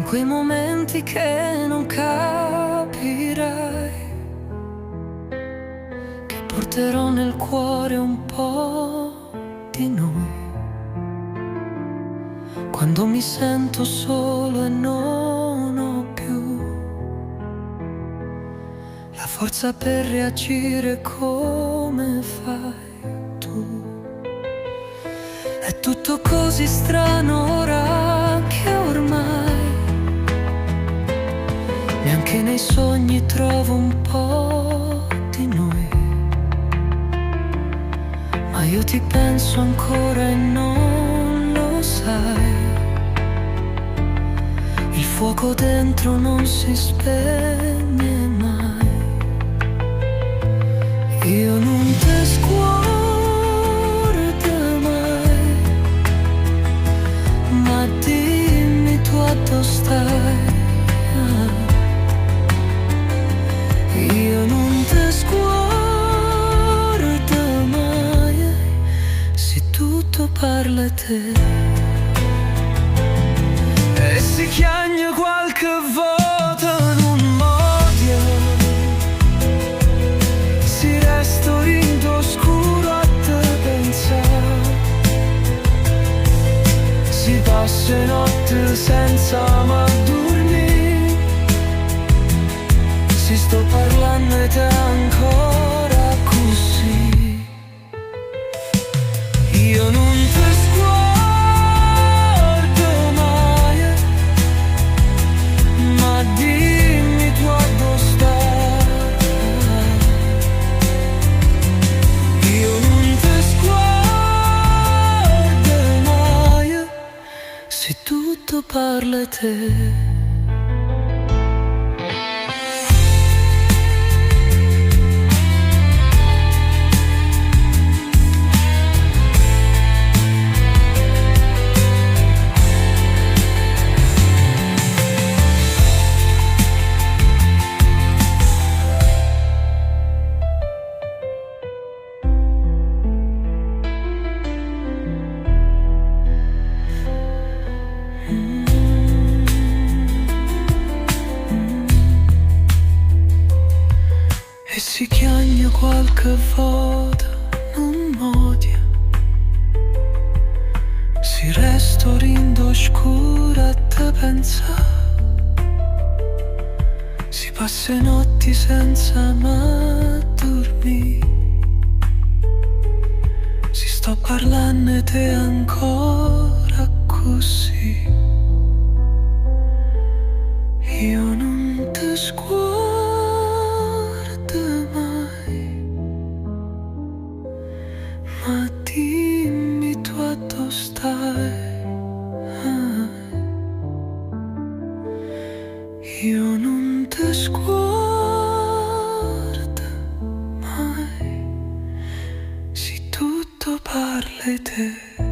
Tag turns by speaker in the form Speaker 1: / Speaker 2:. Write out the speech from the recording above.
Speaker 1: quei momenti che non capirai, che porterò nel cuore un po' di noi. Quando mi sento solo e non ho più la forza per reagire come fai tu. È tutto così strano ora che ormai neanche nei sogni trovo un po' di noi. Ma io ti penso ancora e non lo sai. Il fuoco dentro non si spegne mai. Io non te scordo mai, ma dimmi tu a dove stai. Io non te scordo mai, se tutto parla a te. E si chiagna qualche volta non m'odia, si resto in oscuro a te pensare, si passa notte senza mai dormire, si sto parlando e te ancora così. Io non te sguardo mai, ma dimmi tu a dove stai. Io non te sguardo mai, se tutto parla a te. E si chiagna qualche volta non m'odia, si resto rindo oscura a te pensare, si passa notti senza mai dormire, si sto parlando e te ancora così. Io non te sguardo mai, ma dimmi tu a dove stai. Io non te sguardo mai, se tutto parla di te.